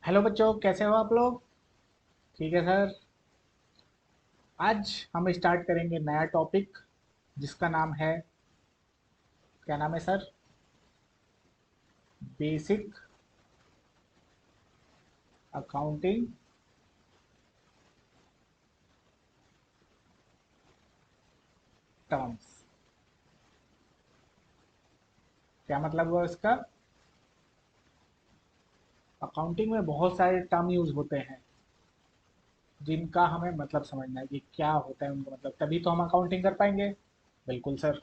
Hello बच्चों, कैसे हो आप लोग? ठीक है सर। आज हम स्टार्ट करेंगे नया टॉपिक जिसका नाम है, क्या नाम है सर? Basic accounting terms. क्या मतलब हुआ इसका? अकाउंटिंग में बहुत सारे टर्म यूज होते हैं जिनका हमें मतलब समझना है कि क्या होता है उनका मतलब, तभी तो हम अकाउंटिंग कर पाएंगे। बिल्कुल सर।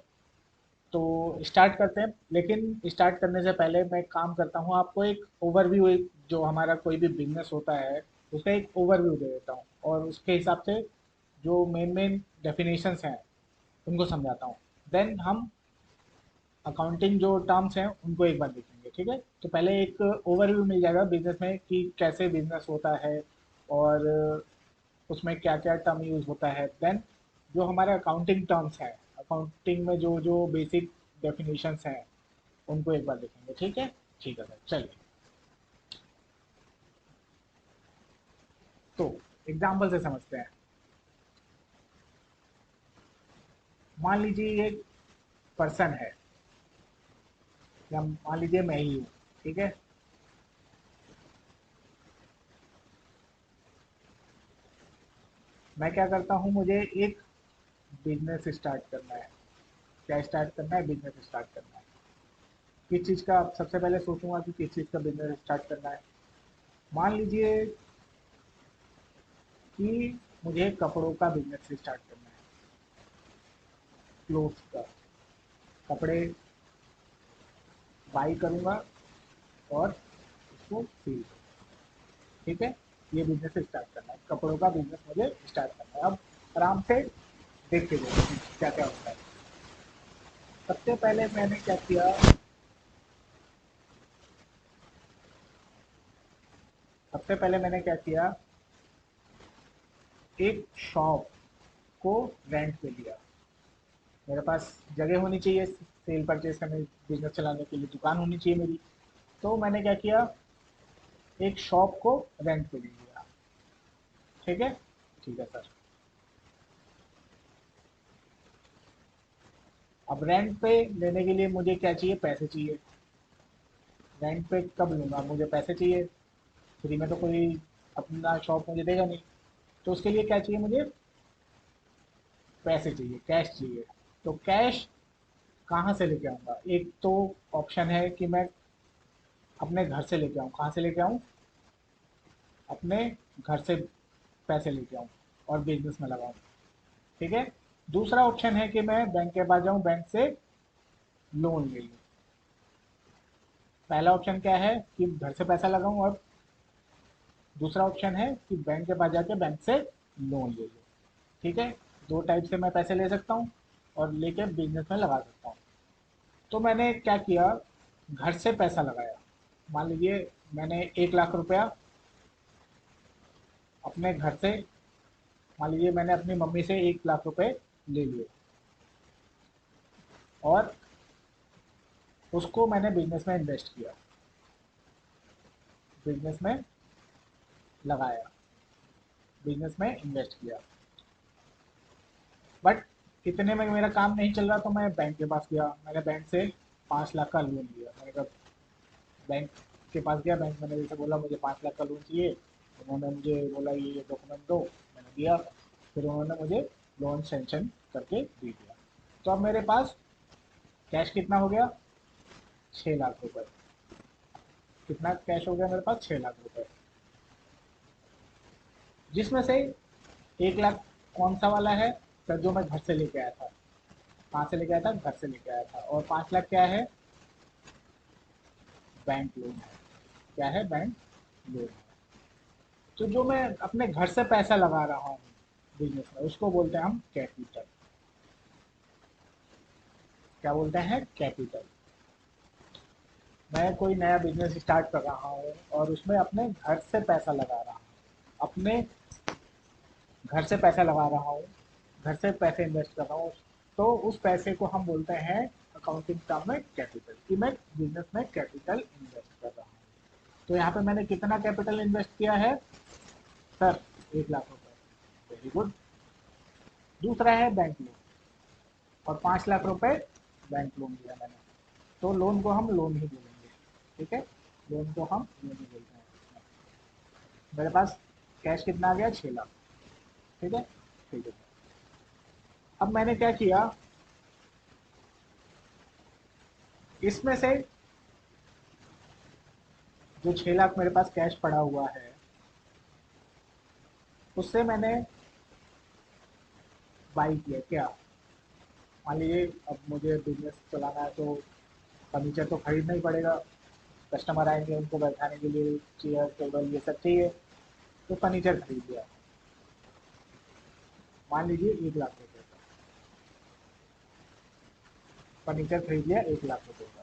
तो स्टार्ट करते हैं, लेकिन स्टार्ट करने से पहले मैं एक काम करता हूँ, आपको एक ओवरव्यू, एक जो हमारा कोई भी बिजनेस होता है उसका एक ओवरव्यू दे देता हूँ, और उसके हिसाब से जो मेन मेन डेफिनेशंस हैं उनको समझाता हूँ। देन हम अकाउंटिंग जो टर्म्स हैं उनको एक बार देखेंगे, ठीक है? तो पहले एक ओवरव्यू मिल जाएगा बिजनेस में कि कैसे बिजनेस होता है, और उसमें क्या क्या टर्म यूज होता है। देन जो हमारे अकाउंटिंग टर्म्स हैं, अकाउंटिंग में जो जो बेसिक डेफिनेशंस हैं उनको एक बार देखेंगे, ठीक है? ठीक है सर, चलिए। तो एग्जाम्पल से समझते हैं। मान लीजिए एक पर्सन है, या मान लीजिए मैं ही हूँ, ठीक है? मैं क्या करता हूँ, मुझे एक बिजनेस स्टार्ट करना है। क्या स्टार्ट करना है? बिजनेस स्टार्ट करना है। किस चीज़ का? सबसे पहले सोचूंगा कि किस चीज़ का बिजनेस स्टार्ट करना है। मान लीजिए कि मुझे कपड़ों का बिजनेस स्टार्ट करना है, क्लोथ्स का। कपड़े बाई करूंगा और उसको सील करूंगा, ठीक है? ये बिजनेस स्टार्ट करना है, कपड़ों का बिजनेस मुझे स्टार्ट करना है। अब आराम से देखते जाइए क्या क्या होता है। सबसे पहले मैंने क्या किया, सबसे पहले मैंने क्या किया, एक शॉप को रेंट पे लिया। मेरे पास जगह होनी चाहिए सेल परचेज करने, बिजनेस चलाने के लिए दुकान होनी चाहिए मेरी। तो मैंने क्या किया, एक शॉप को रेंट पे ले लिया, ठीक है? ठीक है सर। अब रेंट पे लेने के लिए मुझे क्या चाहिए? पैसे चाहिए। रेंट पे कब लूँगा? मुझे पैसे चाहिए। फ्री में तो कोई अपना शॉप मुझे देगा नहीं। तो उसके लिए क्या चाहिए मुझे? पैसे चाहिए, कैश चाहिए। तो कैश कहाँ से लेके आऊँगा? एक तो ऑप्शन है कि मैं अपने घर से लेके आऊँ। कहाँ से लेके आऊँ? अपने घर से पैसे लेके आऊँ और बिजनेस में लगाऊँ, ठीक है? दूसरा ऑप्शन है कि मैं बैंक के पास जाऊँ, बैंक से लोन ले लूँ। पहला ऑप्शन क्या है कि घर से पैसा लगाऊं, और दूसरा ऑप्शन है कि बैंक के पास जाके बैंक से लोन ले लूँ, ठीक है? दो टाइप से मैं पैसे ले सकता हूँ और लेके बिजनेस में लगा सकता हूँ। तो मैंने क्या किया, घर से पैसा लगाया। मान लीजिए मैंने 1 लाख रुपया अपने घर से, मान लीजिए मैंने अपनी मम्मी से 1 लाख रुपए ले लिए, और उसको मैंने बिजनेस में इन्वेस्ट किया, बिजनेस में लगाया, बिजनेस में इन्वेस्ट किया। बट इतने में मेरा काम नहीं चल रहा, तो मैं बैंक के पास गया। मैंने बैंक से 5 लाख का लोन लिया। मैंने कहा, बैंक के पास गया, बैंक मैंने जैसे बोला मुझे 5 लाख का लोन चाहिए। उन्होंने मुझे बोला ये डॉक्यूमेंट दो, मैंने दिया। फिर उन्होंने मुझे लोन सेंक्शन करके दे दिया। तो अब मेरे पास कैश कितना हो गया? 6 लाख रुपए। कितना कैश हो गया मेरे पास? 6 लाख रुपए। जिसमें से 1 लाख कौन सा वाला है सर? जो मैं घर से लेके आया था। कहाँ से लेके आया था? घर से लेके आया था। और 5 लाख क्या है? बैंक लोन है। क्या है? बैंक लोन है। तो जो मैं अपने घर से पैसा लगा रहा हूँ बिजनेस में, उसको बोलते हैं हम कैपिटल। क्या बोलते हैं? कैपिटल। मैं कोई नया बिजनेस स्टार्ट कर रहा हूँ और उसमें अपने घर से पैसा लगा रहा हूँ, अपने घर से पैसा लगा रहा हूँ, घर से पैसे इन्वेस्ट कर रहा हूँ। तो उस पैसे को हम बोलते हैं अकाउंटिंग टर्म में कैपिटल, कि मैं बिजनेस में कैपिटल इन्वेस्ट कर रहा हूँ। तो यहाँ पे मैंने कितना कैपिटल इन्वेस्ट किया है सर? 1 लाख रुपए। Very good. दूसरा है बैंक लोन, और 5 लाख रुपए बैंक लोन दिया मैंने, तो लोन को हम लोन ही बोलेंगे। ठीक है, लोन को हम लोन ही बोलते हैं। मेरे पास कैश कितना आ गया? 6 लाख। ठीक है, ठीक है। अब मैंने क्या किया, इसमें से जो 6 लाख मेरे पास कैश पड़ा हुआ है, उससे मैंने बाई किया क्या? मान लीजिए अब मुझे बिजनेस चलाना है, तो फर्नीचर तो खरीदना ही पड़ेगा। कस्टमर आएंगे, उनको बैठाने के लिए चेयर टेबल ये सब चाहिए, तो फर्नीचर खरीद लिया। मान लीजिए 1 लाख रुपए का फर्नीचर खरीद लिया, 1 लाख रुपए का।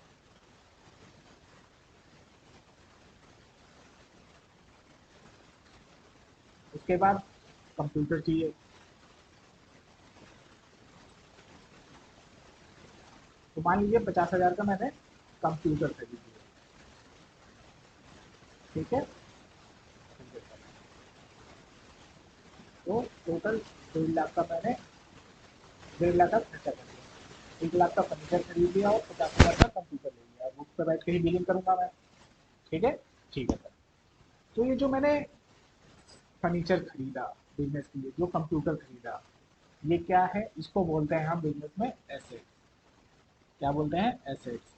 उसके बाद कंप्यूटर चाहिए, तो मान लीजिए 50,000 का मैंने कंप्यूटर खरीद लिया। ठीक है, तो टोटल 1.5 लाख का मैंने 1.5 लाख का खर्चा कर दिया। 1 लाख का फर्नीचर खरीद लिया और 50,000 का कंप्यूटर ले लिया। बुक पे बैठ के ही बिलिंग करूंगा मैं। ठीक है, ठीक है सर। तो ये जो मैंने फर्नीचर खरीदा बिजनेस के लिए, जो कंप्यूटर खरीदा, ये क्या है? इसको बोलते हैं हम बिजनेस में एसेट। क्या बोलते हैं? एसेट्स।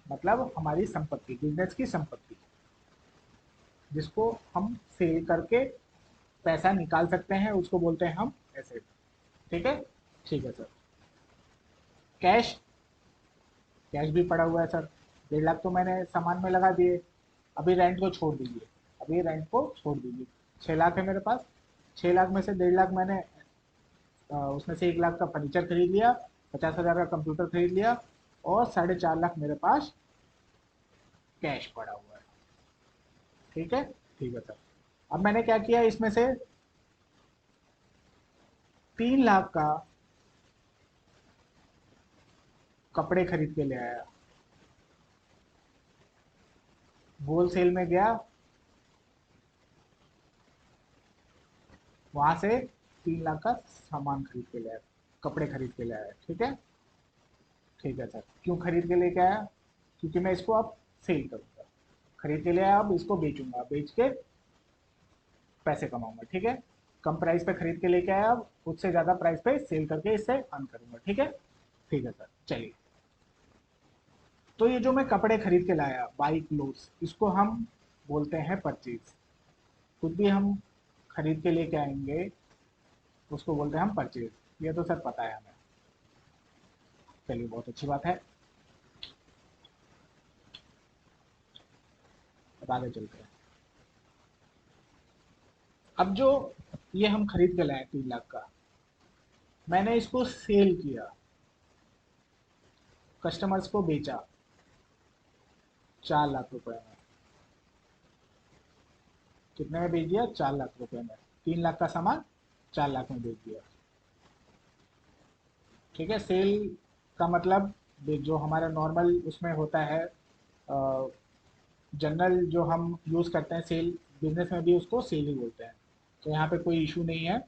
मतलब हमारी संपत्ति, बिजनेस की संपत्ति, जिसको हम सेल करके पैसा निकाल सकते हैं, उसको बोलते हैं हम एसेट। ठीक है, ठीक है सर। कैश, कैश भी पड़ा हुआ है सर। 1.5 लाख तो मैंने सामान में लगा दिए। अभी रेंट को छोड़ दीजिए, अभी रेंट को छोड़ दीजिए। 6 लाख है मेरे पास। 6 लाख में से 1.5 लाख मैंने उसमें से 1 लाख का फर्नीचर खरीद लिया, 50,000 का कंप्यूटर खरीद लिया, और 4.5 लाख मेरे पास कैश पड़ा हुआ है। ठीक है, ठीक है सर। अब मैंने क्या किया, इसमें से 3 लाख का कपड़े खरीद के ले आया। होल सेल में गया, वहां से 3 लाख का सामान खरीद के ले आया, कपड़े खरीद के ले आया। ठीक है, ठीक है सर। क्यों खरीद के लेके आया? क्योंकि मैं इसको अब सेल करूंगा। खरीद के ले आया, अब इसको बेचूंगा, बेच के पैसे कमाऊंगा। ठीक है, कम प्राइस पे खरीद के लेके आया, अब उससे ज्यादा प्राइस पे सेल करके इससे अर्न करूंगा। ठीक है, ठीक है सर। चलिए, तो ये जो मैं कपड़े खरीद के लाया, बाई क्लोथ्स, इसको हम बोलते हैं परचेज। कुछ भी हम खरीद के लेके आएंगे, उसको बोलते हैं हम परचेज। ये तो सर पता है हमें। चलिए, बहुत अच्छी बात है। अब आगे चलते हैं। अब जो ये हम खरीद के लाए 3 लाख का, मैंने इसको सेल किया, कस्टमर्स को बेचा 4 लाख रुपए में। कितने में बेच दिया? 4 लाख रुपए में। 3 लाख का सामान 4 लाख में बेच दिया। ठीक है, सेल का मतलब जो हमारा नॉर्मल उसमें होता है, जनरल जो हम यूज़ करते हैं सेल, बिजनेस में भी उसको सेल ही बोलते हैं। तो यहाँ पे कोई इशू नहीं है।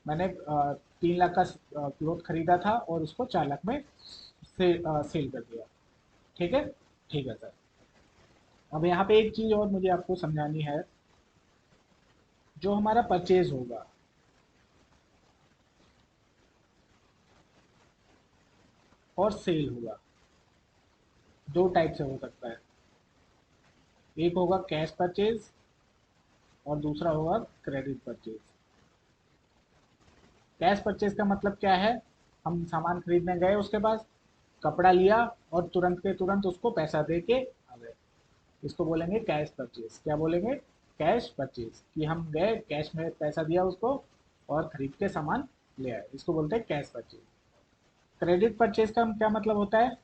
मैंने 3 लाख का क्लोथ खरीदा था और उसको 4 लाख में सेल कर दिया। ठीक है, ठीक है सर। अब यहाँ पे एक चीज़ और मुझे आपको समझानी है। जो हमारा परचेज होगा और सेल होगा, दो टाइप से हो सकता है। एक होगा कैश परचेज और दूसरा होगा क्रेडिट परचेज। कैश परचेज का मतलब क्या है? हम सामान खरीदने गए, उसके पास कपड़ा लिया और तुरंत के तुरंत उसको पैसा दे के आ गए। इसको बोलेंगे कैश परचेज। क्या बोलेंगे? Cash purchase. कि हम गए, कैश में पैसा दिया उसको और खरीद के सामान ले आए, इसको बोलते हैं कैश परचेज। क्रेडिट परचेज का क्या मतलब होता है?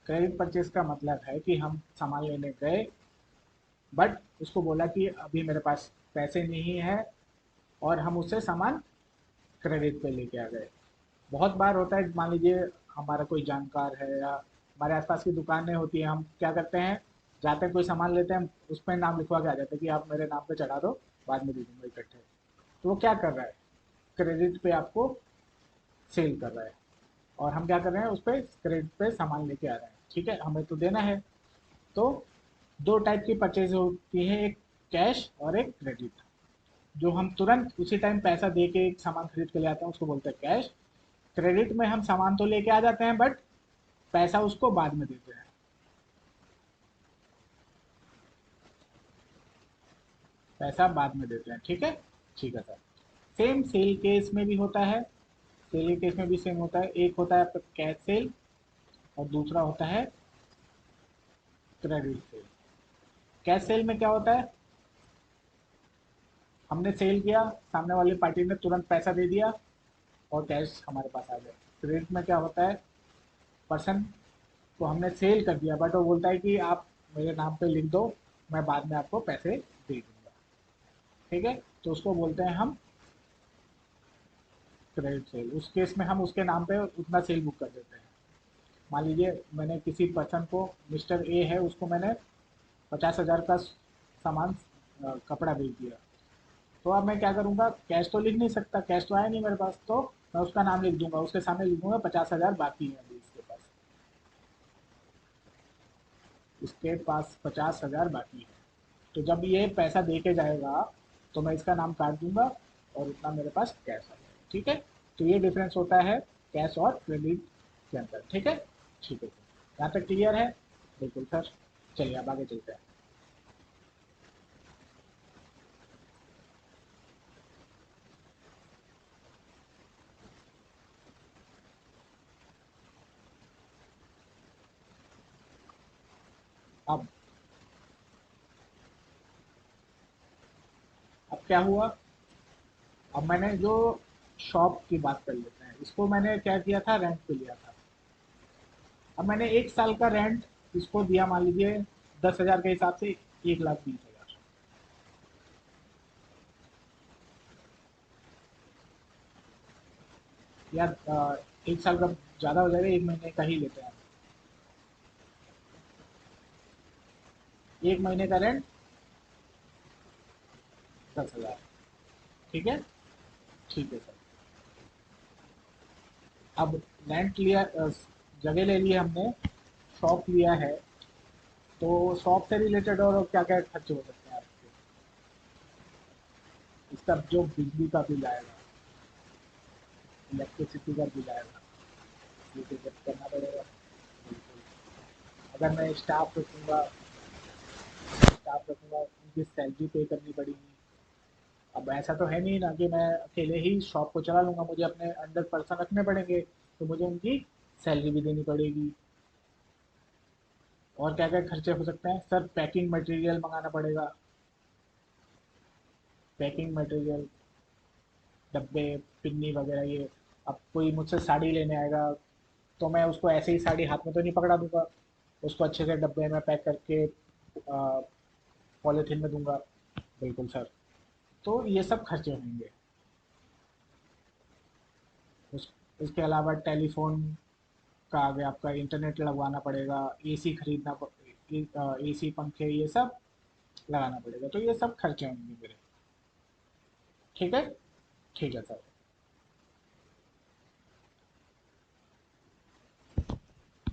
क्रेडिट परचेज का मतलब है कि हम सामान लेने गए, बट उसको बोला कि अभी मेरे पास पैसे नहीं है, और हम उससे सामान क्रेडिट पे लेके आ गए। बहुत बार होता है, मान लीजिए हमारा कोई जानकार है या हमारे आसपास की दुकानें होती हैं, हम क्या करते हैं, जाते हैं कोई सामान लेते हैं, उस पर नाम लिखवा के आ जाते हैं कि आप मेरे नाम पे चढ़ा दो, बाद में दे दूंगा इकट्ठे। तो वो क्या कर रहा है, क्रेडिट पे आपको सेल कर रहा है, और हम क्या कर रहे हैं, उस पर क्रेडिट पे सामान लेके आ रहे हैं। ठीक है, हमें तो देना है। तो दो टाइप की परचेज होती है, एक कैश और एक क्रेडिट। जो हम तुरंत उसी टाइम पैसा दे के एक सामान खरीद के ले आते हैं उसको बोलते हैं कैश। क्रेडिट में हम सामान तो लेके आ जाते हैं, बट पैसा उसको बाद में देते हैं। पैसा बाद में देते हैं, ठीक है। ठीक है सर। सेम सेल केस में भी होता है, सेल केस में भी सेम होता है। एक होता है आपका कैश सेल और दूसरा होता है क्रेडिट सेल। कैश सेल में क्या होता है, हमने सेल किया, सामने वाली पार्टी ने तुरंत पैसा दे दिया और कैश हमारे पास आ गया। क्रेडिट में क्या होता है, पर्सन को हमने सेल कर दिया, बट वो बोलता है कि आप मेरे नाम पे लिख दो, मैं बाद में आपको पैसे दे दूंगा। ठीक है, तो उसको बोलते हैं हम क्रेडिट सेल। उस केस में हम उसके नाम पे उतना सेल बुक कर देते हैं। मान लीजिए मैंने किसी पर्सन को, मिस्टर ए है, उसको मैंने 50,000 का सामान, कपड़ा बेच दिया। तो अब मैं क्या करूँगा, कैश तो लिख नहीं सकता, कैश तो आया नहीं मेरे पास, तो मैं उसका नाम लिख दूंगा, उसके सामने लिख दूंगा 50,000 बाकी है अभी इसके पास, इसके पास 50,000 बाकी है। तो जब ये पैसा दे के जाएगा तो मैं इसका नाम काट दूंगा और उतना मेरे पास कैश आ जाएगा। ठीक है, तो ये डिफरेंस होता है कैश और क्रेडिट के अंदर। ठीक है। ठीक है सर, यहाँ तक क्लियर है? बिल्कुल सर। चलिए अब आगे चलते हैं। अब अब क्या हुआ, अब मैंने जो शॉप की बात कर लेते हैं, इसको मैंने क्या किया था, रेंट पे लिया था। अब मैंने 1 साल का रेंट इसको दिया, मान लीजिए 10,000 के हिसाब से, 1,20,000। या 1 साल का ज़्यादा हो जाएगा, 1 महीने का ही लेते हैं। 1 महीने का रेंट 10,000। ठीक है। ठीक है सर। अब रेंट लिया, जगह ले ली हमने, शॉप लिया है, तो शॉप से रिलेटेड और क्या क्या खर्चे हो सकते हैं आपके? इसका जो बिजली का बिल आएगा, इलेक्ट्रिसिटी का बिल आएगा, ये तो जब करना पड़ेगा। बिल्कुल। अगर मैं स्टाफ रखूँगा उनकी सैलरी पे करनी पड़ेगी। अब ऐसा तो है नहीं ना कि मैं अकेले ही शॉप को चला लूँगा, मुझे अपने अंडर पर्सन रखने पड़ेंगे, तो मुझे उनकी सैलरी भी देनी पड़ेगी। और क्या क्या खर्चे हो सकते हैं सर, पैकिंग मटेरियल मंगाना पड़ेगा, पैकिंग मटेरियल, डब्बे, पिन्नी वगैरह ये। अब कोई मुझसे साड़ी लेने आएगा, तो मैं उसको ऐसे ही साड़ी हाथ में तो नहीं पकड़ा दूंगा, उसको अच्छे से डब्बे में पैक करके पॉलीथीन में दूंगा। बिल्कुल सर। तो ये सब खर्चे होंगे। उसके अलावा टेलीफोन का आ गया, आपका इंटरनेट लगवाना पड़ेगा, एसी खरीदना, एसी पंखे ये सब लगाना पड़ेगा, तो ये सब खर्चे होंगे मेरे। ठीक है। ठीक है सर।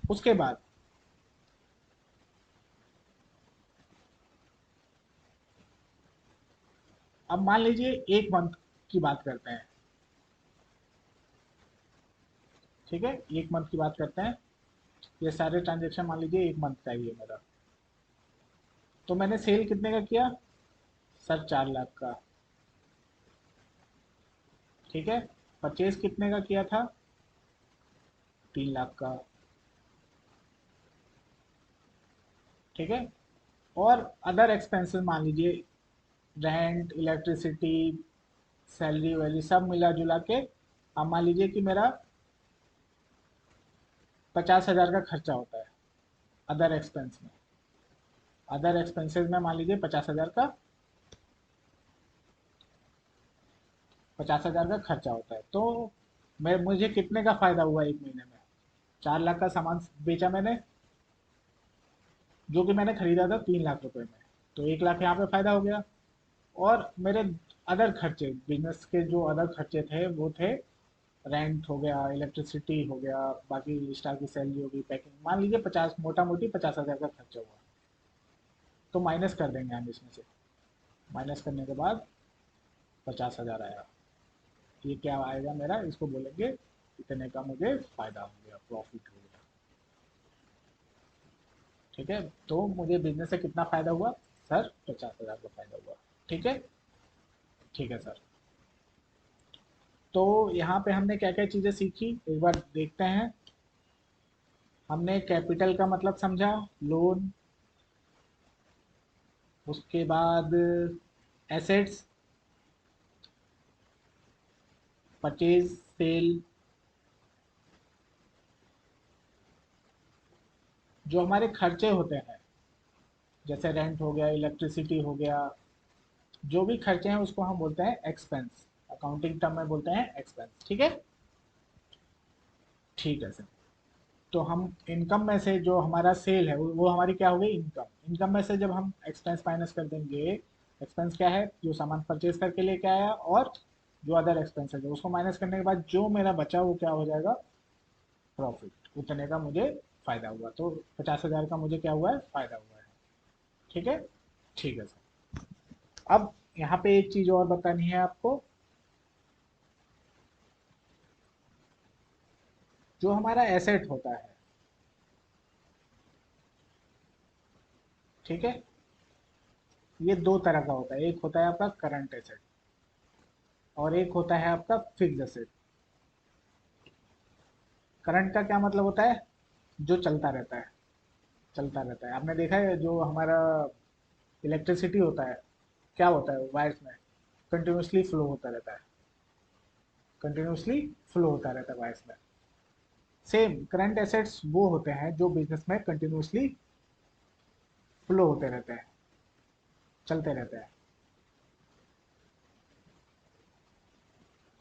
उसके बाद, अब मान लीजिए 1 मंथ की बात करते हैं। ठीक है, 1 मंथ की बात करते हैं। ये सारे ट्रांजेक्शन मान लीजिए 1 मंथ का ही है मेरा। तो मैंने सेल कितने का किया सर, 4 लाख का। ठीक है। परचेज कितने का किया था, 3 लाख का। ठीक है। और अदर एक्सपेंसेस मान लीजिए, रेंट, इलेक्ट्रिसिटी, सैलरी वैली सब मिला जुला के, अब मान लीजिए कि मेरा 50,000 का खर्चा होता है अदर एक्सपेंस में। अदर एक्सपेंसेस में मान लीजिए 50,000 का, 50,000 का खर्चा होता है। तो मैं, मुझे कितने का फ़ायदा हुआ 1 महीने में? 4 लाख का सामान बेचा मैंने, जो कि मैंने खरीदा था 3 लाख रुपए में। तो 1 लाख यहाँ पे फायदा हो गया। और मेरे अदर खर्चे, बिजनेस के जो अदर खर्चे थे वो थे, रेंट हो गया, इलेक्ट्रिसिटी हो गया, बाकी स्टाफ की सैलरी होगी, पैकिंग, मान लीजिए 50, मोटा मोटी 50,000 का खर्चा हुआ। तो माइनस कर देंगे हम इसमें से। माइनस करने के बाद 50,000 आया। ये क्या आएगा मेरा, इसको बोलेंगे इतने का मुझे फायदा हो गया, प्रॉफिट हो गया। ठीक है, तो मुझे बिजनेस से कितना फायदा हुआ सर? 50,000 का फायदा हुआ। ठीक है, ठीक है सर। तो यहाँ पे हमने क्या क्या चीज़ें सीखी एक बार देखते हैं। हमने कैपिटल का मतलब समझा, लोन, उसके बाद एसेट्स, परचेज, सेल, जो हमारे खर्चे होते हैं, जैसे रेंट हो गया, इलेक्ट्रिसिटी हो गया, जो भी खर्चे हैं उसको हम बोलते हैं एक्सपेंस। अकाउंटिंग टर्म में बोलते हैं एक्सपेंस। ठीक है, ठीक है सर। तो हम इनकम में से जो हमारा सेल है वो हमारी क्या हो गई, इनकम। इनकम में से जब हम एक्सपेंस माइनस कर देंगे, एक्सपेंस क्या है, जो सामान परचेज करके लेके आया, और जो अदर एक्सपेंसेस है उसको माइनस करने के बाद जो मेरा बचा वो क्या हो जाएगा, प्रॉफिट। उतने का मुझे फायदा हुआ। तो 50,000 का मुझे क्या हुआ है, फायदा हुआ है। ठीक है, ठीक है सर। अब यहाँ पे एक चीज और बतानी है आपको। जो हमारा एसेट होता है, ठीक है, ये दो तरह का होता है। एक होता है आपका करंट एसेट, और एक होता है आपका फिक्स एसेट। करंट का क्या मतलब होता है, जो चलता रहता है, चलता रहता है। आपने देखा है जो हमारा इलेक्ट्रिसिटी होता है, क्या होता है वायर्स में, कंटिन्यूसली फ्लो होता रहता है, कंटिन्यूसली फ्लो होता रहता है वायर्स में। सेम करंट एसेट्स वो होते हैं जो बिजनेस में कंटिन्यूसली फ्लो होते रहते हैं, चलते रहते हैं।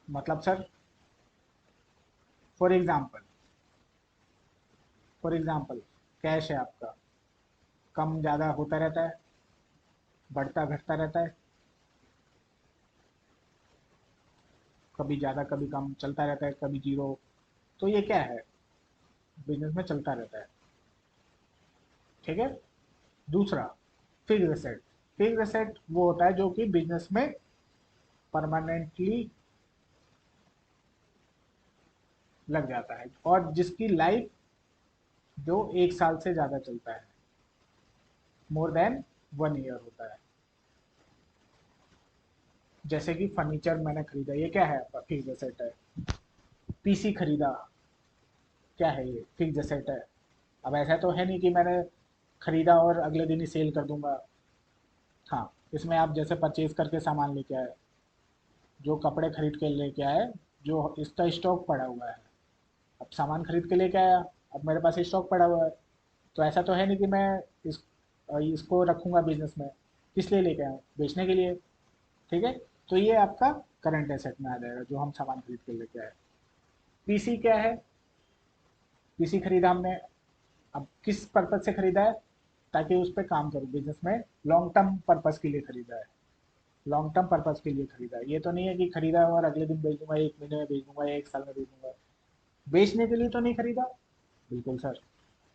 मतलब sir, for example, for example cash है आपका, कम ज़्यादा होता रहता है, बढ़ता घटता रहता है, कभी ज़्यादा कभी कम चलता रहता है, कभी जीरो। तो ये क्या है, बिजनेस में चलता रहता है। ठीक है, दूसरा फिक्स एसेट। फिक्स एसेट वो होता है जो कि बिजनेस में परमानेंटली लग जाता है, और जिसकी लाइफ जो 1 साल से ज़्यादा चलता है, मोर देन 1 ईयर होता है। जैसे कि फर्नीचर मैंने खरीदा, ये क्या है, आपका फिक्स एसेट है। पीसी खरीदा, क्या है, ये फिक्स एसेट है। अब ऐसा तो है नहीं कि मैंने खरीदा और अगले दिन ही सेल कर दूंगा। हाँ, इसमें आप जैसे परचेज करके सामान लेके आए, जो कपड़े खरीद के लेके आए, जो इसका स्टॉक पड़ा हुआ है, अब सामान खरीद के लेके आया, अब मेरे पास स्टॉक पड़ा हुआ है। तो ऐसा तो है नहीं कि मैं इस इसको रखूंगा बिजनेस में, किस लिए लेके आऊँ, बेचने के लिए। ठीक है, तो ये आपका करंट एसेट में आ जाएगा, जो हम सामान खरीद के लेके आए। पीसी क्या है, पीसी खरीदा हमने, अब किस पर्पज से खरीदा है, ताकि उस पर काम करूँ बिजनेस में, लॉन्ग टर्म पर्पज के लिए खरीदा है। लॉन्ग टर्म पर्पज के लिए खरीदा है, ये तो नहीं है कि खरीदा और अगले दिन बेच दूंगा, 1 महीने में बेच दूंगा या 1 साल में बेच दूंगा। बेचने के लिए तो नहीं खरीदा। बिल्कुल सर।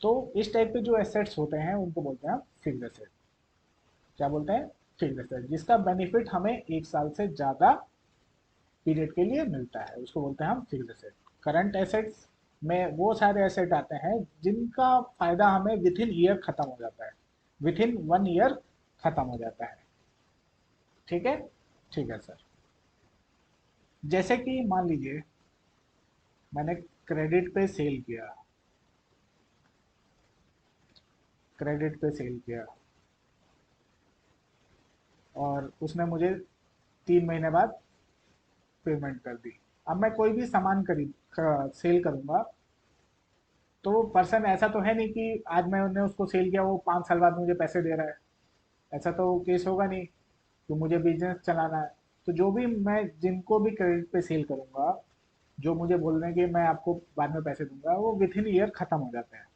तो इस टाइप के जो एसेट्स होते हैं उनको बोलते हैं फिक्स एसेट। क्या बोलते हैं, फिक्स एसेट, जिसका बेनिफिट हमें 1 साल से ज़्यादा पीरियड के लिए मिलता है, उसको बोलते हैं हम फिक्स एसेट। करंट एसेट्स में वो सारे एसेट आते हैं जिनका फायदा हमें विथ इन ईयर खत्म हो जाता है, विथ इन 1 ईयर खत्म हो जाता है। ठीक है, ठीक है सर। जैसे कि मान लीजिए मैंने क्रेडिट पे सेल किया, क्रेडिट पे सेल किया, और उसने मुझे 3 महीने बाद पेमेंट कर दी। अब मैं कोई भी सामान सेल करूंगा, तो वो पर्सन ऐसा तो है नहीं कि आज मैंने उसको सेल किया वो 5 साल बाद मुझे पैसे दे रहा है। ऐसा तो केस होगा नहीं, तो मुझे बिजनेस चलाना है। तो जो भी मैं जिनको भी क्रेडिट पे सेल करूंगा, जो मुझे बोल रहे हैं कि मैं आपको बाद में पैसे दूंगा, वो विथ इन ईयर खत्म हो जाते हैं।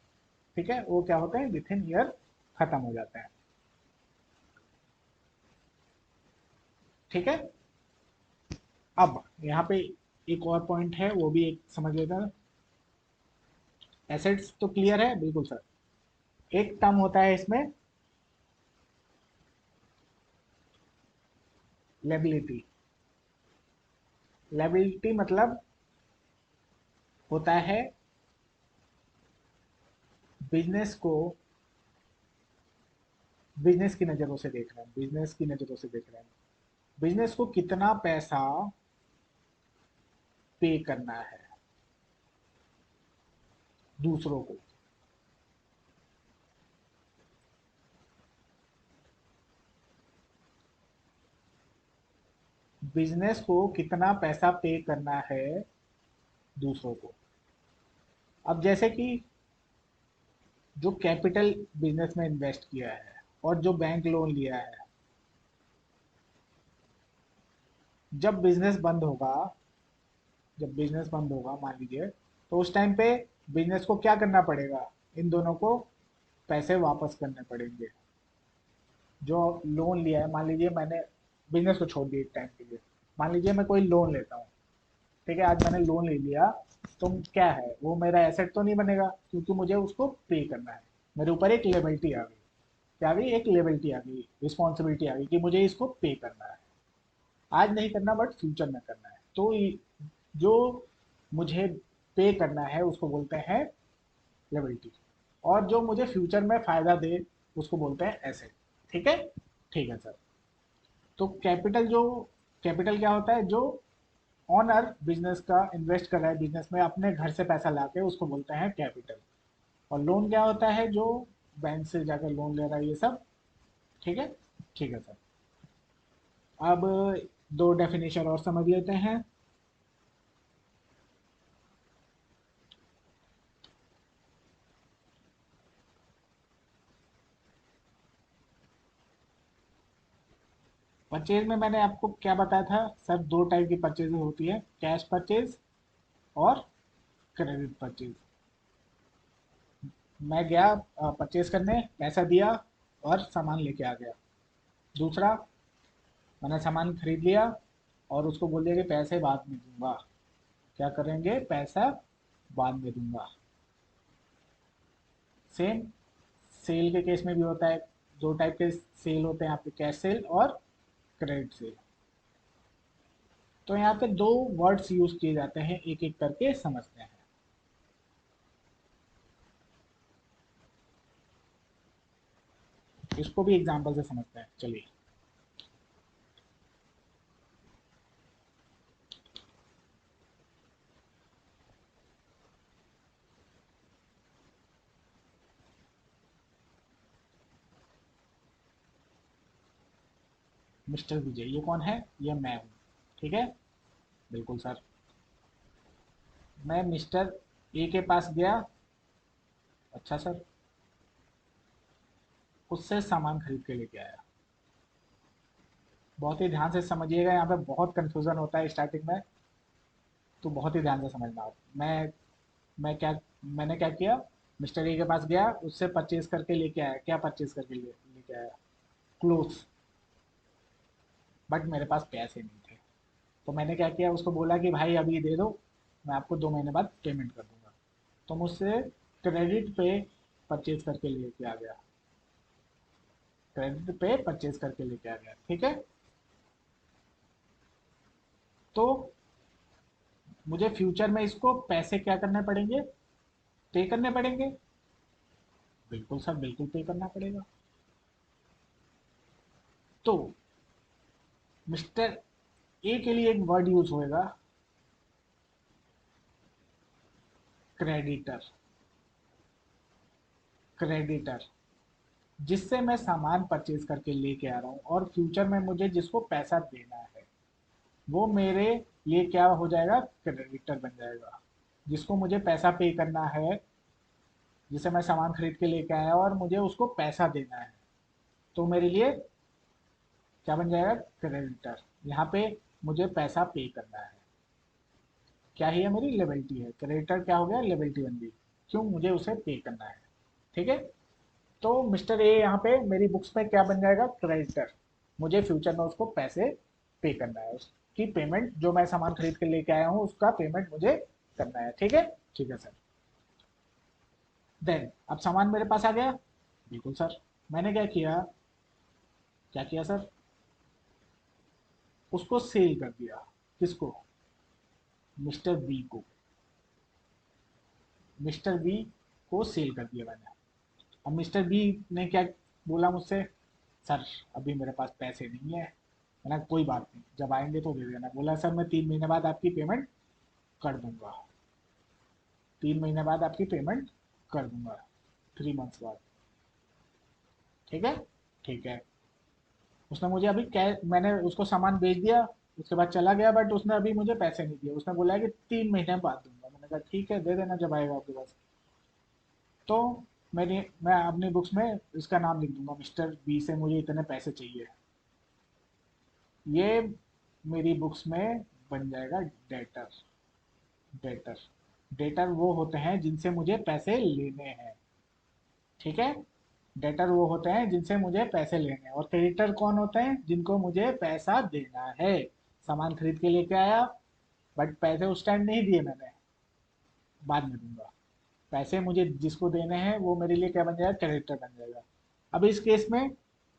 ठीक है, वो क्या होता है, विथ इन ईयर खत्म हो जाते हैं। ठीक है। अब यहाँ पे एक और पॉइंट है, वो भी एक समझ लेता है। एसेट्स तो क्लियर है, बिल्कुल सर। एक टर्म होता है इसमें, लेबिलिटी। लेबिलिटी मतलब होता है बिजनेस को, बिजनेस की नज़रों से देख रहे हैं, बिजनेस की नज़रों से देख रहे हैं, बिजनेस को कितना पैसा पे करना है दूसरों को। बिजनेस को कितना पैसा पे करना है दूसरों को। अब जैसे कि जो कैपिटल बिजनेस में इन्वेस्ट किया है और जो बैंक लोन लिया है, जब बिजनेस बंद होगा, जब बिजनेस बंद होगा मान लीजिए, तो उस टाइम पे बिजनेस को क्या करना पड़ेगा, इन दोनों को पैसे वापस करने पड़ेंगे। जो लोन लिया है, मान लीजिए मैंने बिजनेस को छोड़ दिया एक टाइम के लिए, मान लीजिए मैं कोई लोन लेता हूँ। ठीक है, आज मैंने लोन ले लिया, तो क्या है, वो मेरा एसेट तो नहीं बनेगा, क्योंकि मुझे उसको पे करना है। मेरे ऊपर एक लेबिलिटी आ गई। क्या आ गई, एक लेबिलिटी आ गई, रिस्पॉन्सिबिलिटी आ गई कि मुझे इसको पे करना है। आज नहीं करना, बट फ्यूचर में करना है। तो जो मुझे पे करना है उसको बोलते हैं लेबिलिटी, और जो मुझे फ्यूचर में फायदा दे उसको बोलते हैं एसेट। ठीक है। ठीक है सर। तो कैपिटल जो, कैपिटल क्या होता है, जो ऑनर बिजनेस का इन्वेस्ट कर रहा है बिजनेस में अपने घर से पैसा ला के, उसको बोलते हैं कैपिटल। और लोन क्या होता है, जो बैंक से जाकर लोन ले रहा है, ये सब। ठीक है। ठीक है सर। अब दो डेफिनेशन और समझ लेते हैं। परचेज में मैंने आपको क्या बताया था सर, दो टाइप की परचेज होती है, कैश परचेज और क्रेडिट परचेज। मैं गया परचेज करने, पैसा दिया और सामान लेके आ गया। दूसरा, मैंने सामान खरीद लिया और उसको बोल दिया कि पैसे बाद में दूंगा। क्या करेंगे, पैसा बाद में दूंगा। सेम सेल के केस में भी होता है। दो टाइप के सेल होते हैं आपके, कैश सेल और क्रेडिट सेल। तो यहाँ पे दो वर्ड्स यूज किए जाते हैं, एक एक करके समझते हैं। इसको भी एग्जांपल से समझते हैं, चलिए। मिस्टर विजय, ये कौन है, ये मैं हूँ। ठीक है, बिल्कुल सर। मैं मिस्टर ए के पास गया। अच्छा सर। उससे सामान खरीद के लेके आया। बहुत ही ध्यान से समझिएगा, यहाँ पे बहुत कंफ्यूजन होता है स्टार्टिंग में, तो बहुत ही ध्यान से समझना आप। मैं क्या, मैंने क्या किया, मिस्टर ए के पास गया, उससे परचेज करके लेके आया। क्या परचेज करके लेके आया, क्लोथ्स। बट मेरे पास पैसे नहीं थे। तो मैंने क्या किया, उसको बोला कि भाई अभी दे दो, मैं आपको 2 महीने बाद पेमेंट कर दूंगा। तो मुझसे क्रेडिट पे परचेज करके लेके आ गया, क्रेडिट पे परचेज करके लेके आ गया। ठीक है। तो मुझे फ्यूचर में इसको पैसे क्या करने पड़ेंगे, पे करने पड़ेंगे। बिल्कुल सर, बिल्कुल पे करना पड़ेगा। तो मिस्टर ए के लिए एक वर्ड यूज होएगा, क्रेडिटर। क्रेडिटर, जिससे मैं सामान परचेज करके लेके आ रहा हूँ और फ्यूचर में मुझे जिसको पैसा देना है, वो मेरे लिए क्या हो जाएगा, क्रेडिटर बन जाएगा। जिसको मुझे पैसा पे करना है, जिसे मैं सामान खरीद के लेके आया और मुझे उसको पैसा देना है, तो मेरे लिए क्या बन जाएगा, क्रेडिटर। यहाँ पे मुझे पैसा पे करना है। क्या ही है, मेरी लेबिलिटी है। क्रेडिटर क्या हो गया, लेबिलिटी बन गई। क्यों, मुझे उसे पे करना है। ठीक है। तो मिस्टर ए यहाँ पे मेरी बुक्स में क्या बन जाएगा, क्रेडिटर। मुझे फ्यूचर में उसको पैसे पे करना है, उसकी पेमेंट, जो मैं सामान खरीद के लेके आया हूँ उसका पेमेंट मुझे करना है। ठीक है। ठीक है सर। देन अब सामान मेरे पास आ गया। बिल्कुल सर। मैंने क्या किया, क्या किया सर, उसको सेल कर दिया। किसको, मिस्टर बी को। मिस्टर बी को सेल कर दिया मैंने। अब मिस्टर बी ने क्या बोला मुझसे, सर अभी मेरे पास पैसे नहीं है। मैंने कहा, कोई बात नहीं, जब आएंगे तो दे देना। बोला सर मैं 3 महीने बाद आपकी पेमेंट कर दूंगा। 3 महीने बाद आपकी पेमेंट कर दूंगा, 3 मंथ्स बाद। ठीक है। ठीक है। उसने मुझे अभी कै मैंने उसको सामान बेच दिया, उसके बाद चला गया, बट उसने अभी मुझे पैसे नहीं दिए। उसने बोला है कि 3 महीने बाद दूंगा। मैंने कहा ठीक है, दे देना जब आएगा आपके पास। तो मैं अपनी बुक्स में इसका नाम लिख दूंगा, मिस्टर बी से मुझे इतने पैसे चाहिए। ये मेरी बुक्स में बन जाएगा डेटर। डेटर डेटर वो होते हैं जिनसे मुझे पैसे लेने हैं। ठीक है। डेटर वो होते हैं जिनसे मुझे पैसे लेने हैं, और क्रेडिटर कौन होते हैं, जिनको मुझे पैसा देना है। सामान खरीद के लेके आया, बट पैसे उस टाइम नहीं दिए मैंने, बाद में दूंगा। पैसे मुझे जिसको देने हैं वो मेरे लिए क्या बन जाएगा, क्रेडिटर बन जाएगा। अब इस केस में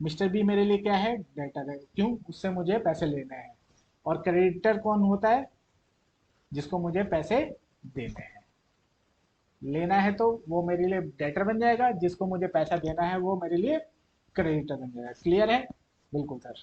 मिस्टर बी मेरे लिए क्या है, डेटर है। क्यों, उससे मुझे पैसे लेने हैं। और क्रेडिटर कौन होता है, जिसको मुझे पैसे देने हैं। लेना है तो वो मेरे लिए डेटर बन जाएगा, जिसको मुझे पैसा देना है वो मेरे लिए क्रेडिटर बन जाएगा। क्लियर है। बिल्कुल सर।